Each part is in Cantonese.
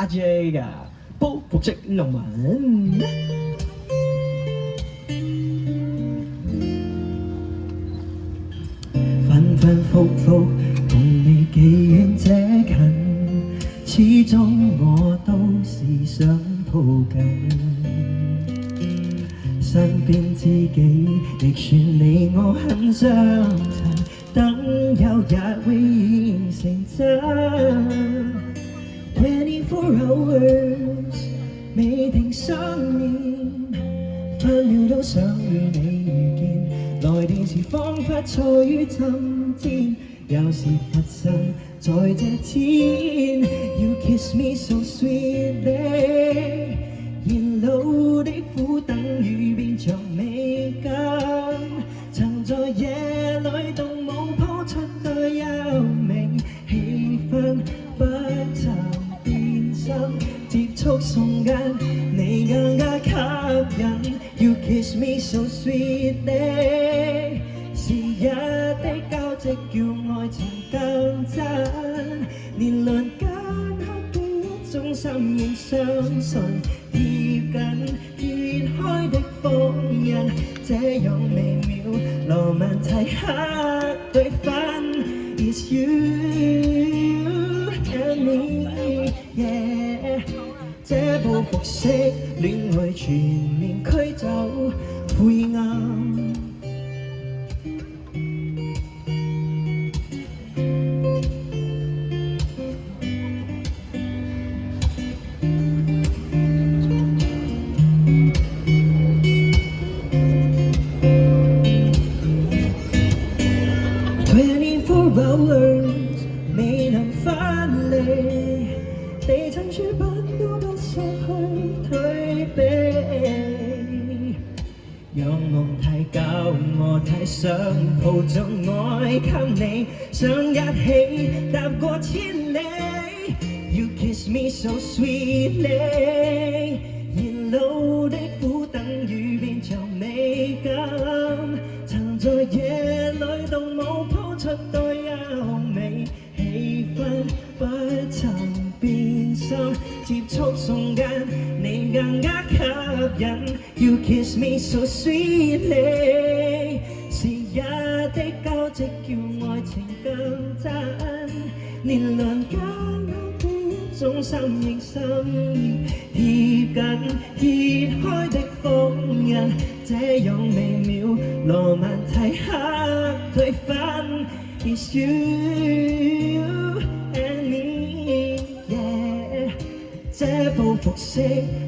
阿 J 嘅報復式農民。反反复复共你幾遠這近，始終我都是想抱緊身邊知己，亦算你我很相襯，等有日會現成真。24 hours 未停想念，分秒都想與你遇見，來電時彷彿錯於今天，有時發生在這天。You kiss me so sweetly， 燃老的苦等於變像美感，曾在夜裏動舞譜出對優美氣氛，不曾變心，接觸瞬間你更加吸引。You kiss me so sweetly， 時日的交織叫愛情更真，年輪間刻的一種心意相信，貼緊揭開的封印，這樣微妙羅曼蒂克對分 It's you and me yeah， 這報復式戀愛全面驅走灰暗。24 hours 未能翻嚟，地震書本都不失去退避，讓夢太久，我太想抱着愛給你，想一起踏過千里。You kiss me so sweetly， 燃老的苦等於變像美感，曾在夜裏動舞譜出對優美氣氛，不曾變心，接觸瞬間你更加吸引。You kiss me so sweetly， 時日的交織叫愛情更真，年輪間刻的一種心應心意，貼緊揭開的封印，這樣微妙羅曼蒂克對分 It's you and me yeah， 這報復式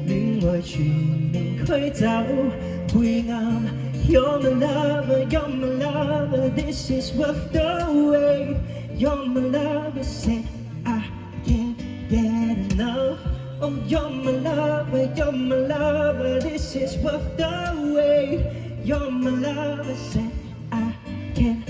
戀愛全面驅走灰暗。You're my lover, you're my lover, this is worth the wait. You're my lover, said I can't get enough. Oh, you're my lover, you're my lover, this is worth the wait. You're my lover, said I can't